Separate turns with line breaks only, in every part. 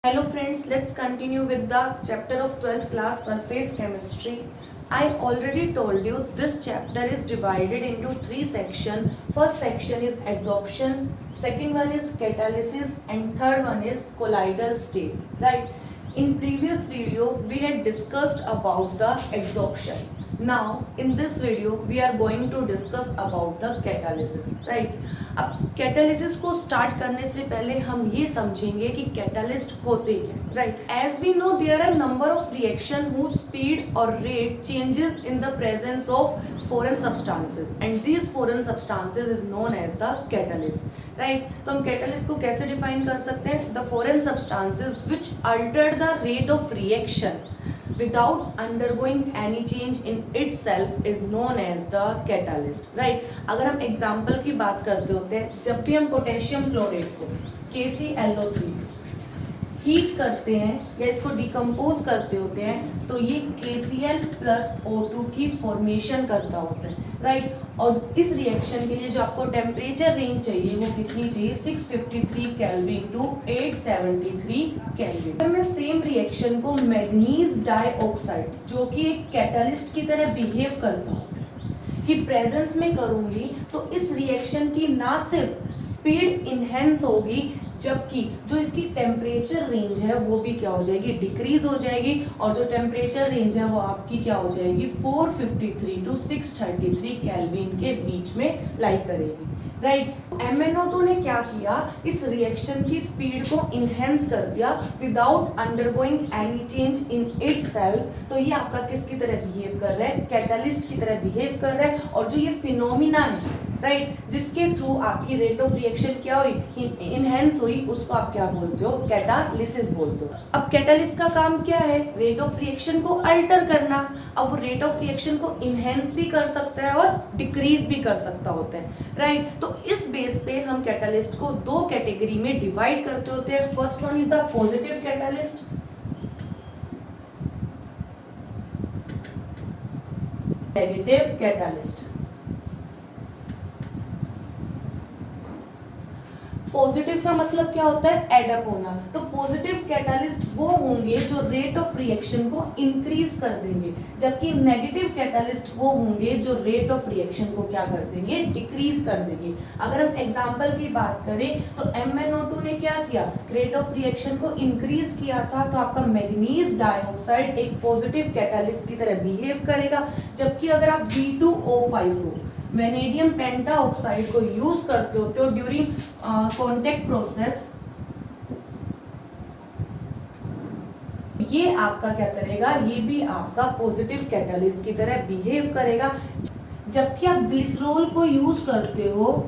Hello friends, let's continue with the chapter of 12th class surface chemistry. I already told you this chapter is divided into three sections. First section is adsorption, second one is catalysis and third one is colloidal state. Right? In previous video we had discussed about the adsorption. Now in this video we are going to discuss about the catalysis. Right? अब catalysis को start करने से पहले हम ये समझेंगे कि catalyst होते हैं. Right, as we know there are number of reaction whose speed और rate changes in the presence of foreign substances and these foreign substances is known as the catalyst. Right, तो हम catalyst को कैसे define कर सकते हैं? The foreign substances which alter the rate of reaction without undergoing any change in itself is known as the catalyst. Right, अगर हम example की बात करते होते हैं, जब भी हम पोटेशियम क्लोरेट को KClO3 हीट करते हैं या इसको डिकम्पोज करते होते हैं तो ये KCl प्लस O2 की फॉर्मेशन करता होता है. राइट, और इस रिएक्शन के लिए जो आपको टेम्परेचर रेंज चाहिए वो कितनी चाहिए? 653 केल्विन टू 873 केल्विन. मैं सेम रिएक्शन को मैग्नीज डाइऑक्साइड जो कि एक कैटलिस्ट की तरह बिहेव करता हूँ कि प्रेजेंस में करूंगी तो इस रिएक्शन की ना सिर्फ स्पीड इनहेंस होगी जबकि जो इसकी टेम्परेचर रेंज है वो भी क्या हो जाएगी? डिक्रीज हो जाएगी. और जो टेम्परेचर रेंज है वो आपकी क्या हो जाएगी? 453 टू 633 केल्विन के बीच में लाई करेगी. राइट, MnO2 ने क्या किया? इस रिएक्शन की स्पीड को इनहेंस कर दिया without undergoing any change in itself. तो ये आपका किसकी तरह बिहेव कर रहा है? कैटलिस्ट की तरह बिहेव कर रहा है. और जो ये फिनोमिना है राइट, जिसके थ्रू आपकी रेट ऑफ रिएक्शन क्या हुई? इनहेंस हुई, उसको आप क्या बोलते हो? कैटालिसिस बोलते हो. अब कैटालिस्ट का काम क्या है? रेट ऑफ रिएक्शन को अल्टर करना. अब वो रेट ऑफ रिएक्शन को इनहेंस भी कर सकता है और डिक्रीज भी कर सकता होता है. राइट, तो इस बेस पे हम कैटालिस्ट को दो कैटेगरी में डिवाइड करते होते हैं. First one is the positive catalyst, negative catalyst. Positive का मतलब क्या होता है? एडअप होना. तो पॉजिटिव कैटालिस्ट वो होंगे जो रेट ऑफ रिएक्शन को इंक्रीज कर देंगे, जबकि नेगेटिव कैटालिस्ट वो होंगे जो रेट ऑफ रिएक्शन को क्या कर देंगे? डिक्रीज कर देंगे. अगर हम एग्जांपल की बात करें तो MnO2 ने क्या किया? रेट ऑफ रिएक्शन को इंक्रीज किया था. तो आपका मैग्नीज डाइऑक्साइड एक पॉजिटिव कैटालिस्ट की तरह बिहेव करेगा. जबकि अगर आप B2O5 को वेनेडियम पेंटाऑक्साइड को यूज करते होते हो ड्यूरिंग कॉन्टेक्ट प्रोसेस, ये आपका क्या करेगा? ये भी आपका पॉजिटिव कैटालिस्ट की तरह बिहेव करेगा. जबकि आप ग्लिसरॉल को यूज करते हो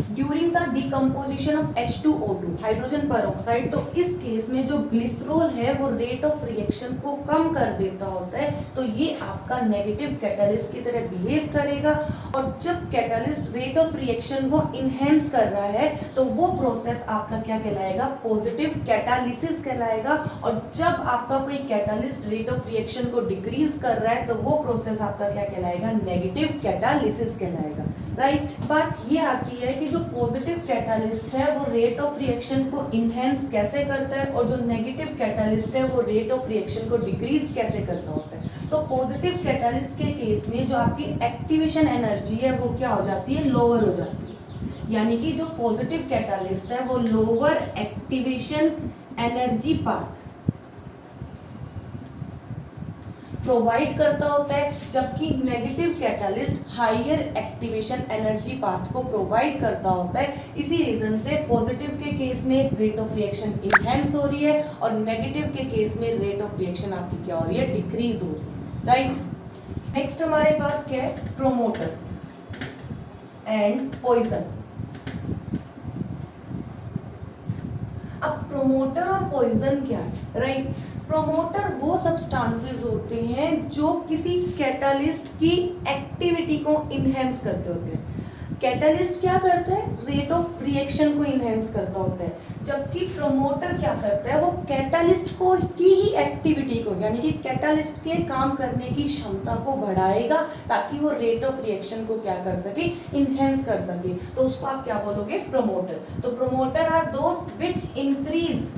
during the decomposition of H2O2 hydrogen peroxide, तो इस केस में जो ग्लिसरॉल है वो रेट ऑफ रिएक्शन को कम कर देता होता है. तो ये आपका नेगेटिव कैटालिस्ट की तरह बिहेव करेगा. और जब कैटालिस्ट रेट ऑफ रिएक्शन को इनहेंस कर रहा है तो वो प्रोसेस आपका क्या कहलाएगा? पॉजिटिव कैटालिसिस कहलाएगा. और जब आपका कोई कैटालिस्ट रेट ऑफ रिएक्शन को डिक्रीज कर रहा है तो वो प्रोसेस आपका क्या कहलाएगा? नेगेटिव कैटालिसिस कहलाएगा. राइट, बात ये आती है कि जो पॉजिटिव कैटालिस्ट है वो रेट ऑफ रिएक्शन को इनहेंस कैसे करता है और जो नेगेटिव कैटालिस्ट है वो रेट ऑफ रिएक्शन को डिक्रीज कैसे करता होता है. तो पॉजिटिव कैटालिस्ट के केस में जो आपकी एक्टिवेशन एनर्जी है वो क्या हो जाती है? लोअर हो जाती है. यानी कि जो पॉजिटिव कैटालिस्ट है वो lower activation energy path provide करता होता है, जबकि negative catalyst higher activation energy path को प्रोवाइड करता होता है. इसी रीजन से पॉजिटिव के केस में रेट ऑफ रिएक्शन इनहेंस हो रही है और नेगेटिव के केस में रेट ऑफ रिएक्शन आपकी क्या हो रही है? डिक्रीज हो रही है. राइट, नेक्स्ट हमारे पास क्या है? Promoter and poison. अब प्रोमोटर और पॉइजन क्या है? राइट, प्रोमोटर वो सब्सटेंसेस होते हैं जो किसी कैटालिस्ट की एक्टिविटी को इनहेंस करते होते हैं. कैटालिस्ट क्या करता है? रेट ऑफ रिएक्शन को इनहेंस करता होता है, जबकि प्रोमोटर क्या करता है? वो कैटालिस्ट को की ही एक्टिविटी को यानी कि कैटालिस्ट के काम करने की क्षमता को बढ़ाएगा ताकि वो रेट ऑफ रिएक्शन को क्या कर सके? इनहेंस कर सके. तो उसको आप क्या बोलोगे? प्रोमोटर. तो promoter are those which increase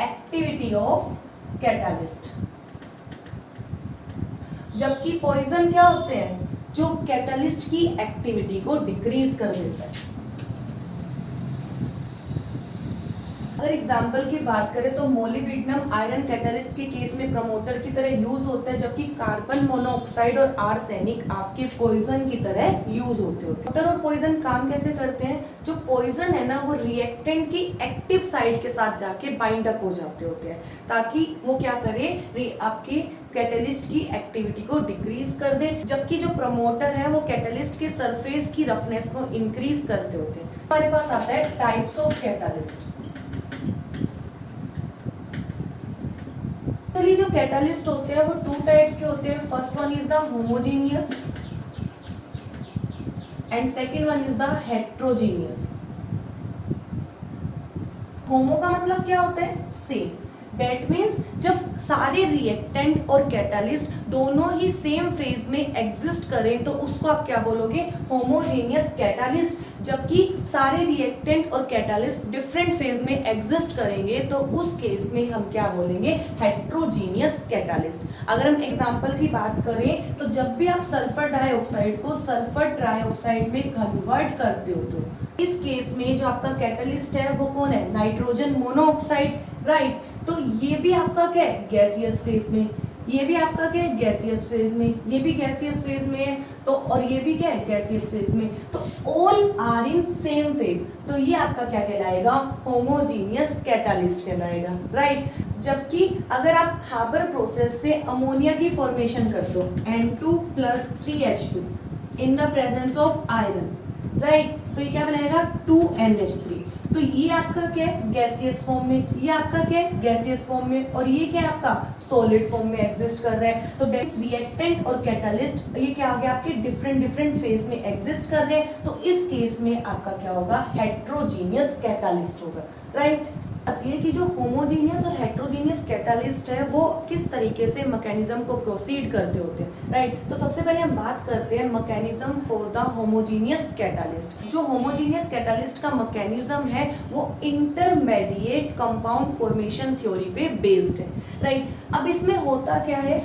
activity of catalyst. जबकि पॉइजन क्या होते हैं, जो कैटालिस्ट की एक्टिविटी को डिक्रीज कर देता है। अगर एग्जाम्पल की बात करें तो मोलिब्डेनम आयरन कैटालिस्ट के केस में प्रमोटर की तरह यूज होता है, जबकि कार्बन मोनोऑक्साइड और आर्सेनिक आपके पॉइजन की तरह यूज होते हैं। प्रमोटर और पॉइजन काम कैसे करते हैं, जो पॉइजन है ना वो रिएक्टेंट की एक्टिव साइड के साथ जाके बाइंड अप हो जाते होते हैं, ताकि वो क्या करे, आपके कैटलिस्ट की एक्टिविटी को डिक्रीज कर दे। जबकि जो प्रमोटर है वो कैटलिस्ट के सरफेस की रफनेस को इंक्रीज करते होते हैं। हमारे पास आता है टाइप्स ऑफ कैटलिस्ट। जो कैटलिस्ट होते हैं वो टू टाइप्स के होते हैं। First one is the homogeneous and second one is the heterogeneous. Homo का मतलब क्या होता है, सेम। That means जब सारे रिएक्टेंट और कैटालिस्ट दोनों ही सेम फेज में एग्जिस्ट करें तो उसको आप क्या बोलोगे, होमोजेनियस कैटालिस्ट। जबकि सारे रिएक्टेंट और कैटालिस्ट डिफरेंट फेज में एग्जिस्ट करेंगे तो उस केस में हम क्या बोलेंगे, हेट्रोजीनियस कैटालिस्ट। अगर हम एग्जांपल की बात करें तो जब भी आप सल्फर डाइऑक्साइड को सल्फर ट्राइऑक्साइड में कन्वर्ट करते हो तो इस केस में जो आपका कैटालिस्ट है वो कौन है, नाइट्रोजन मोनोऑक्साइड, राइट। तो ये भी आपका क्या है, गैसियस फेज में, ये भी आपका क्या है, गैसियस फेज में, ये भी गैसियस फेज में है, तो और ये भी क्या है, गैसियस फेज में। तो all are in same phase, तो ये आपका क्या कहलाएगा, होमोजीनियस कैटालिस्ट कहलाएगा, राइट। जबकि अगर आप हाबर प्रोसेस से अमोनिया की फॉर्मेशन करते हो N2+3H2 in the presence of iron, right, तो ये क्या बनाएगा 2NH3। तो ये आपका क्या है, गैसियस फॉर्म में, ये आपका क्या है, गैसियस फॉर्म में, और ये क्या है आपका सॉलिड फॉर्म में एग्जिस्ट कर रहा है। तो रिएक्टेंट और कैटालिस्ट ये क्या आ गया, आपके डिफरेंट फेज में एग्जिस्ट कर रहे हैं। तो इस केस में आपका क्या होगा, हेट्रोजीनियस कैटालिस्ट होगा, राइट। आती है कि जो होमोजीनियस और हेट्रोजीनियस कैटालिस्ट है वो किस तरीके से मैकेनिज्म को प्रोसीड करते होते हैं, राइट। तो सबसे पहले हम बात करते हैं mechanism for the homogeneous catalyst. जो होमोजीनियस कैटालिस्ट का मैकेनिज्म है वो इंटरमीडिएट कंपाउंड फॉर्मेशन थ्योरी पे बेस्ड है, राइट। अब इसमें होता क्या है,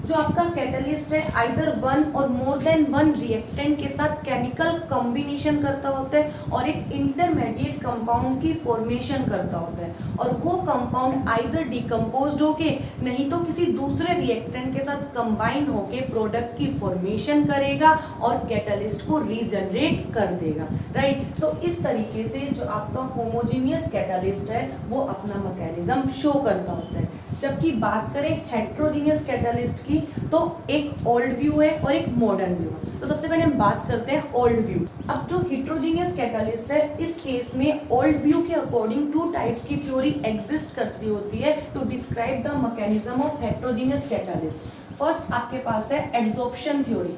जो आपका कैटलिस्ट है आइदर वन और मोर देन वन रिएक्टेंट के साथ केमिकल कॉम्बिनेशन करता होता है और एक इंटरमीडिएट कंपाउंड की फॉर्मेशन करता होता है, और वो कंपाउंड आइदर डिकम्पोज्ड होके नहीं तो किसी दूसरे रिएक्टेंट के साथ कंबाइन होके प्रोडक्ट की फॉर्मेशन करेगा और कैटलिस्ट को रीजनरेट कर देगा, राइट। तो इस तरीके से जो आपका होमोजीनियस कैटलिस्ट है वो अपना मैकेनिज्म शो करता होता है। जबकि बात करें हेट्रोजीनियस कैटलिस्ट की तो एक ओल्ड व्यू है और एक मॉडर्न व्यू है। तो सबसे पहले हम बात करते हैं ओल्ड व्यू। अब जो हेट्रोजीनियस कैटलिस्ट है इस केस में ओल्ड व्यू के अकॉर्डिंग टू टाइप्स की थ्योरी एग्जिस्ट करती होती है to describe the mechanism of heterogeneous catalyst. First आपके पास है एड्सॉर्प्शन थ्योरी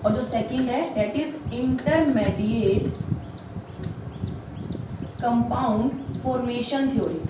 और जो सेकंड है that is intermediate compound formation theory.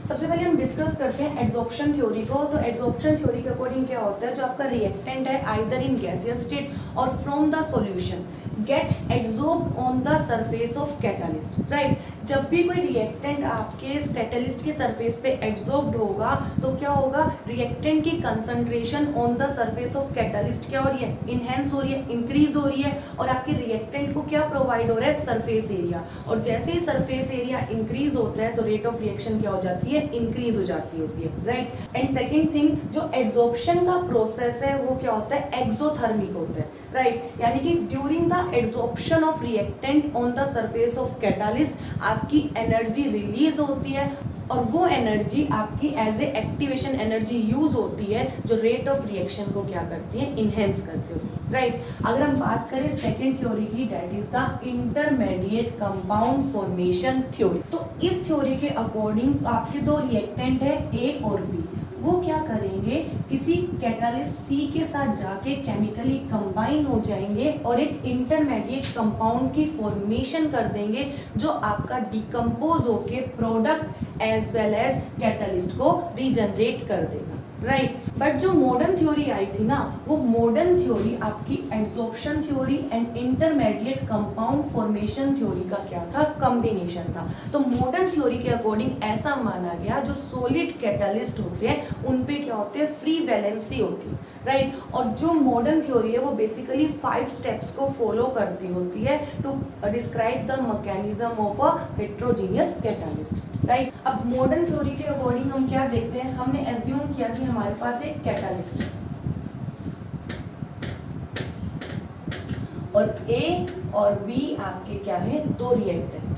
सबसे पहले हम डिस्कस करते हैं एड्सॉर्प्शन थ्योरी को। तो एड्सॉर्प्शन थ्योरी के अकॉर्डिंग क्या होता है, जो आपका रिएक्टेंट है आइदर इन गैसियस स्टेट और from the solution get adsorbed on the surface of catalyst, right. जब भी कोई रिएक्टेंट आपके कैटलिस्ट के सरफेस पे एड्सॉर्ब्ड होगा तो क्या होगा, रिएक्टेंट की concentration on the surface of catalyst क्या हो रही है, इनहेंस हो रही है, इंक्रीज हो रही है, और आपके रिएक्टेंट को क्या प्रोवाइड हो रहा है, सरफेस एरिया। और जैसे ही सरफेस एरिया इंक्रीज होता है तो रेट ऑफ रिएक्शन क्या हो जाती है, इंक्रीज हो जाती होती है, राइट। एंड सेकेंड थिंग, जो एड्सॉर्प्शन का प्रोसेस है वो क्या होता है, एक्सोथर्मिक होता है, राइट। यानी कि during the adsorption of reactant on the surface of catalyst आपकी एनर्जी रिलीज होती है और वो एनर्जी आपकी as a activation energy use होती है जो रेट ऑफ रिएक्शन को क्या करती है, इनहेंस करती होती है, राइट। अगर हम बात करें सेकेंड थ्योरी की that is the intermediate compound formation theory. तो इस थ्योरी के अकॉर्डिंग आपके दो रिएक्टेंट है ए और बी, वो क्या करेंगे, किसी कैटलिस्ट सी के साथ जाके केमिकली कंबाइन हो जाएंगे और एक इंटरमीडिएट कंपाउंड की फॉर्मेशन कर देंगे जो आपका डिकम्पोज होके product as well as catalyst को रीजनरेट कर देगा, राइट। बट जो मॉडर्न थ्योरी आई थी ना, वो मॉडर्न थ्योरी आपकी adsorption theory and intermediate compound formation theory का क्या था, कॉम्बिनेशन था। तो मॉडर्न थ्योरी के अकॉर्डिंग ऐसा माना गया जो सॉलिड कैटलिस्ट होते हैं उन पे क्या होते हैं, फ्री वैलेंसी होती है, राइट। और जो मॉडर्न थ्योरी है वो बेसिकली 5 स्टेप्स को फॉलो करती होती है to describe the mechanism of a heterogeneous catalyst, right. अब मॉडर्न थ्योरी के अकॉर्डिंग हम क्या देखते हैं, हमने एज्यूम किया कि हमारे पास एक कैटलिस्ट है और ए और बी आपके क्या है, 2 रिएक्टेंट है।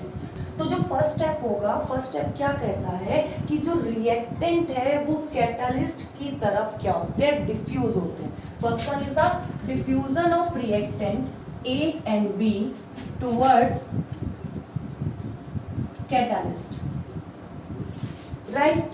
तो जो फर्स्ट स्टेप होगा, फर्स्ट स्टेप क्या कहता है कि जो रिएक्टेंट है वो कैटलिस्ट की तरफ क्या होते हैं, डिफ्यूज होते हैं। First one is the diffusion of reactant A and be towards catalyst, right.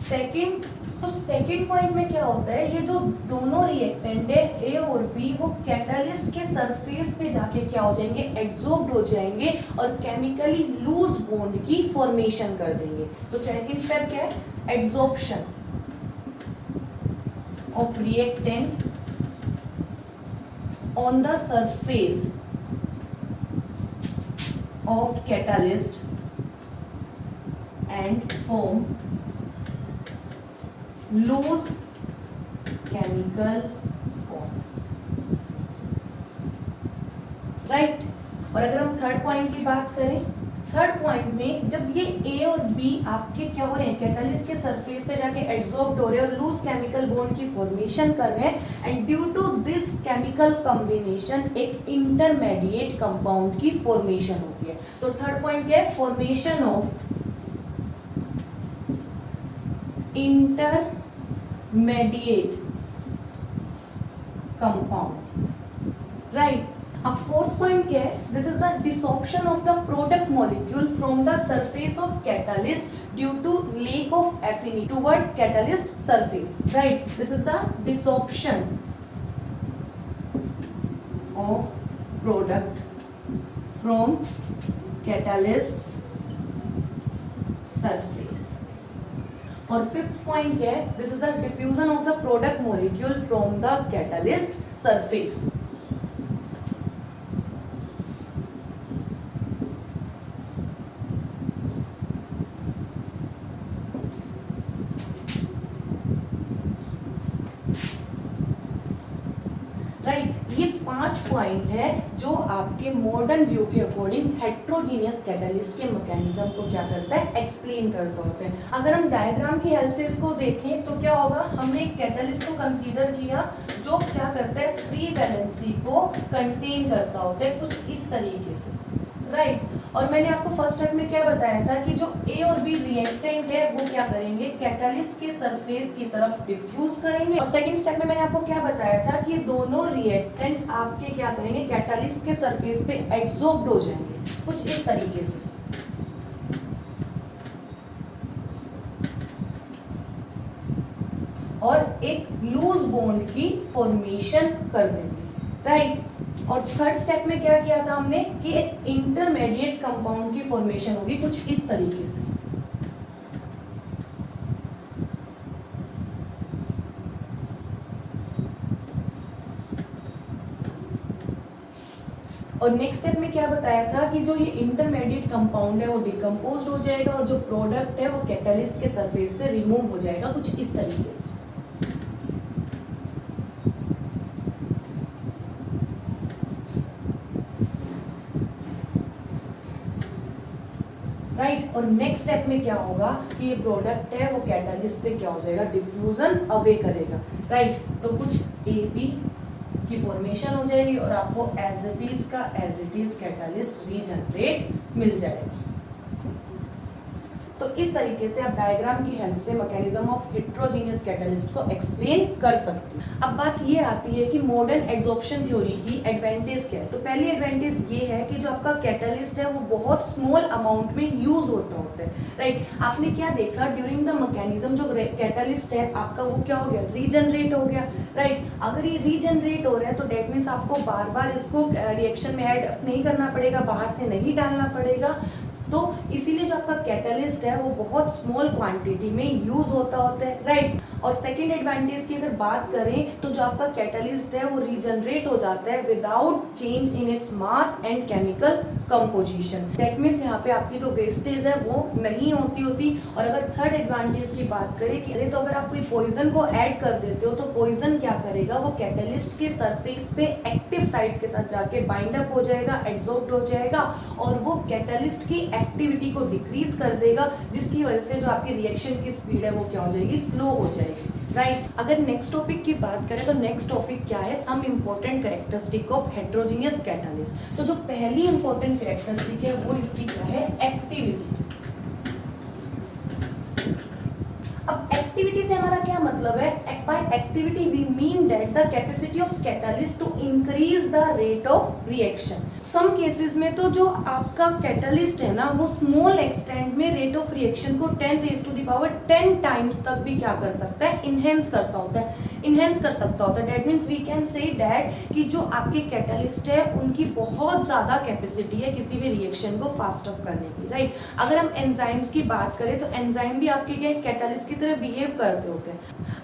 Second, तो सेकंड पॉइंट में क्या होता है, ये जो दोनों रिएक्टेंट है ए और बी वो कैटलिस्ट के सरफेस पे जाके क्या हो जाएंगे, एड्सॉर्ब्ड हो जाएंगे और केमिकली लूज बॉन्ड की फॉर्मेशन कर देंगे। तो सेकंड स्टेप क्या है, adsorption of reactant on the surface of catalyst and form loose chemical bond, right। और अगर हम थर्ड पॉइंट की बात करें, थर्ड पॉइंट में जब ये ए और बी आपके क्या हो रहे हैं, कैटलिस्ट के सरफेस पे जाके एड्सॉर्ब्ड हो रहे हैं और लूज केमिकल बॉन्ड की फॉर्मेशन कर रहे हैं and due to this chemical combination एक इंटरमीडिएट कंपाउंड की फॉर्मेशन होती है। तो थर्ड पॉइंट क्या है, formation of intermediate compound, right। अब फोर्थ पॉइंट क्या है, this is the desorption of the product molecule from the surface of catalyst due to lack of affinity toward catalyst surface, right. This is the desorption of product from catalyst surface. और fifth point क्या है, this is the diffusion of the product molecule from the catalyst surface. Right, ये 5 point है जो आपके modern view के according heterogeneous catalyst के mechanism को क्या करता है, एक्सप्लेन करता होता है। अगर हम डायग्राम की हेल्प से इसको देखें तो क्या होगा, हमने एक कैटलिस्ट को कंसीडर किया जो क्या करता है, फ्री वैलेंसी को कंटेन करता होता है कुछ इस तरीके से, राइट। और मैंने आपको फर्स्ट स्टेप में क्या बताया था कि जो ए और बी रिएक्टेंट है वो क्या करेंगे, कैटलिस्ट के सरफेस की तरफ डिफ्यूज करेंगे। और सेकंड स्टेप में मैंने आपको क्या बताया था कि दोनों रिएक्टेंट आपके क्या करेंगे, कैटलिस्ट के सरफेस पे एड्सॉर्ब्ड हो जाएंगे कुछ इस तरीके से, और एक लूज बॉन्ड की फॉर्मेशन कर देंगे, राइट। और थर्ड स्टेप में क्या किया था हमने कि एक इंटरमीडिएट कंपाउंड की फॉर्मेशन होगी कुछ इस तरीके से। और नेक्स्ट स्टेप में क्या बताया था कि जो ये इंटरमीडिएट कंपाउंड है वो डिकम्पोज हो जाएगा और जो प्रोडक्ट है वो कैटलिस्ट के सरफेस से रिमूव हो जाएगा कुछ इस तरीके से, राइट। और नेक्स्ट स्टेप में क्या होगा कि ये प्रोडक्ट है वो कैटलिस्ट से क्या हो जाएगा, डिफ्यूजन अवे करेगा, राइट। तो कुछ ए बी की फॉर्मेशन हो जाएगी और आपको एज इट इज का as it is catalyst regenerate मिल जाएगा। तो इस तरीके से आप डायग्राम की हेल्प से मैकेनिज्म ऑफ हेट्रोजीनियस कैटलिस्ट को एक्सप्लेन कर सकते हैं। अब बात ये आती है कि मॉडर्न एड्सॉर्प्शन थ्योरी की एडवांटेज क्या है। तो पहली एडवांटेज ये है कि जो आपका कैटलिस्ट है वो बहुत स्मॉल अमाउंट में यूज होता है, राइट। आपने क्या देखा ड्यूरिंग द मैकेनिज्म, जो कैटलिस्ट है आपका वो क्या हो गया, रीजनरेट हो गया, राइट। अगर ये रीजनरेट हो रहा है तो डेट मीन्स आपको बार बार इसको रिएक्शन में ऐड नहीं करना पड़ेगा, बाहर से नहीं डालना पड़ेगा। तो इसीलिए जो आपका कैटलिस्ट है वो बहुत स्मॉल क्वांटिटी में यूज होता है, राइट। और सेकेंड एडवांटेज की अगर बात करें तो जो आपका कैटलिस्ट है वो रीजनरेट हो जाता है without change in its mass and chemical composition. That means यहाँ पे आपकी जो वेस्टेज है वो नहीं होती। और अगर थर्ड एडवांटेज की बात करें कि अरे तो अगर आप कोई पॉइजन को ऐड कर देते हो तो पॉइजन क्या करेगा, वो कैटलिस्ट के सरफेस पे एक्टिव साइट के साथ जाके बाइंड अप हो जाएगा, एब्जॉर्ब हो जाएगा और वो कैटलिस्ट की एक्टिविटी को डिक्रीज कर देगा, जिसकी वजह से जो आपकी रिएक्शन की स्पीड है वो क्या हो जाएगी, स्लो हो जाएगी, राइट। अगर नेक्स्ट टॉपिक की बात करें तो नेक्स्ट टॉपिक क्या है, some important characteristic of heterogeneous catalyst. तो जो पहली इंपॉर्टेंट कैरेक्टरिस्टिक है वो इसकी क्या है, एक्टिविटी। अब एक्टिविटी से हमारा क्या मतलब है, by activity we mean that the capacity of catalyst to increase the rate of reaction. Some cases में तो जो आपका कैटलिस्ट है ना वो स्मॉल एक्सटेंट में रेट ऑफ रिएक्शन को 10⁻10 टाइम्स तक भी क्या कर सकता है, इनहेंस कर सकता होता है। That means we can say that कि जो आपके कैटलिस्ट है उनकी बहुत ज्यादा कैपेसिटी है किसी भी रिएक्शन को फास्ट अप करने की, राइट। अगर हम एंजाइम्स की बात करें तो एंजाइम भी आपके क्या कैटलिस्ट की तरह बिहेव करते होते हैं।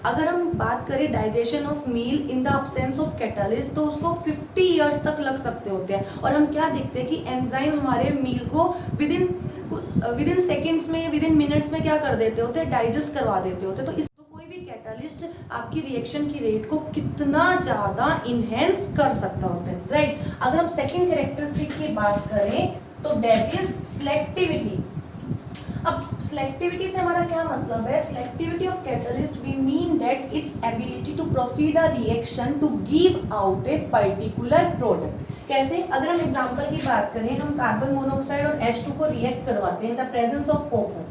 अगर हम बात करें digestion of meal in the absence of catalyst तो उसको 50 इयर्स तक लग सकते होते हैं। और हम क्या देखते हैं कि एंजाइम हमारे मील को विद इन सेकेंड्स में, विद इन मिनट्स में क्या कर देते होते हैं, डाइजेस्ट करवा देते होते हैं। तो कोई भी कैटलिस्ट आपकी रिएक्शन की रेट को कितना ज्यादा इनहेंस कर सकता होता है, राइट। अगर हम सेकेंड कैरेक्टरिस्टिक की बात करें तो दैट इज सिलेक्टिविटी। अब सिलेक्टिविटी से हमारा क्या मतलब है, selectivity of catalyst we mean that its ability to proceed a reaction to give out a particular product. कैसे, अगर हम एग्जांपल की बात करें, हम कार्बन मोनोऑक्साइड और H2 को रिएक्ट करवाते हैं इन द प्रेजेंस ऑफ कॉपर,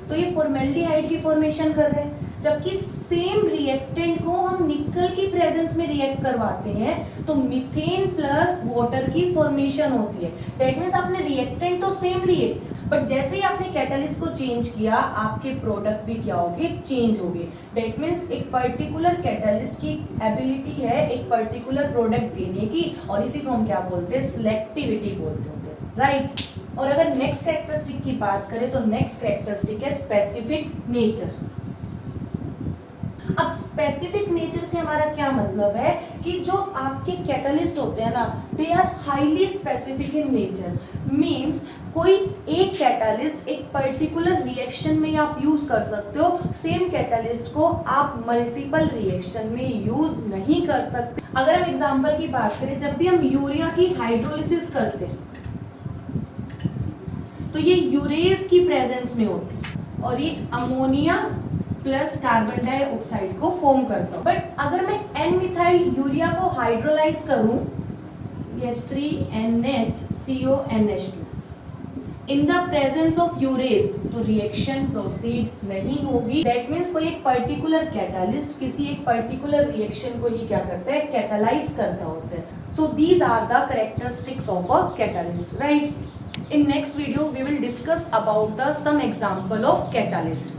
तो ये फॉर्मेल्डिहाइड की फॉर्मेशन कर रहे हैं। जबकि सेम रिएक्टेंट को हम निकल की प्रेजेंस में रिएक्ट करवाते हैं तो मीथेन प्लस वाटर की फॉर्मेशन होती है। दैट मींस आपने रिएक्टेंट तो सेम लिए बट जैसे ही आपने कैटलिस्ट को चेंज किया आपके प्रोडक्ट भी क्या होंगे, चेंज होंगे। दैट मींस एक पर्टिकुलर कैटलिस्ट की एबिलिटी है एक पर्टिकुलर प्रोडक्ट देने की और इसी को हम क्या बोलते हैं, सिलेक्टिविटी बोलते होते हैं, राइट। और अगर नेक्स्ट कैरेक्टरिस्टिक की बात करें तो नेक्स्ट कैरेक्टरिस्टिक है स्पेसिफिक नेचर। अब स्पेसिफिक नेचर से हमारा क्या मतलब है कि जो आपके कैटलिस्ट होते हैं ना they are highly specific in nature. Means कोई एक कैटलिस्ट एक पर्टिकुलर रिएक्शन में आप यूज कर सकते हो, सेम कैटलिस्ट को आप मल्टीपल रिएक्शन में यूज नहीं कर सकते। अगर हम एग्जांपल की बात करें, जब भी हम यूरिया की हाइड्रोलिसिस करते हैं तो ये यूरेज की प्रेजेंस में होती है और ये अमोनिया प्लस कार्बन डाइऑक्साइड को फॉर्म करता हूं। बट अगर मैं एन मिथाइल यूरिया को हाइड्रोलाइज करूं H3NH CONH2 in the presence of urease तो रिएक्शन प्रोसीड नहीं होगी। दैट मीन्स कोई एक पर्टिकुलर कैटलिस्ट किसी एक पर्टिकुलर रिएक्शन को ही क्या करता है, कैटलाइज करता होता है। So these are the characteristics of a catalyst, right. In next video we will discuss about the some example of catalyst.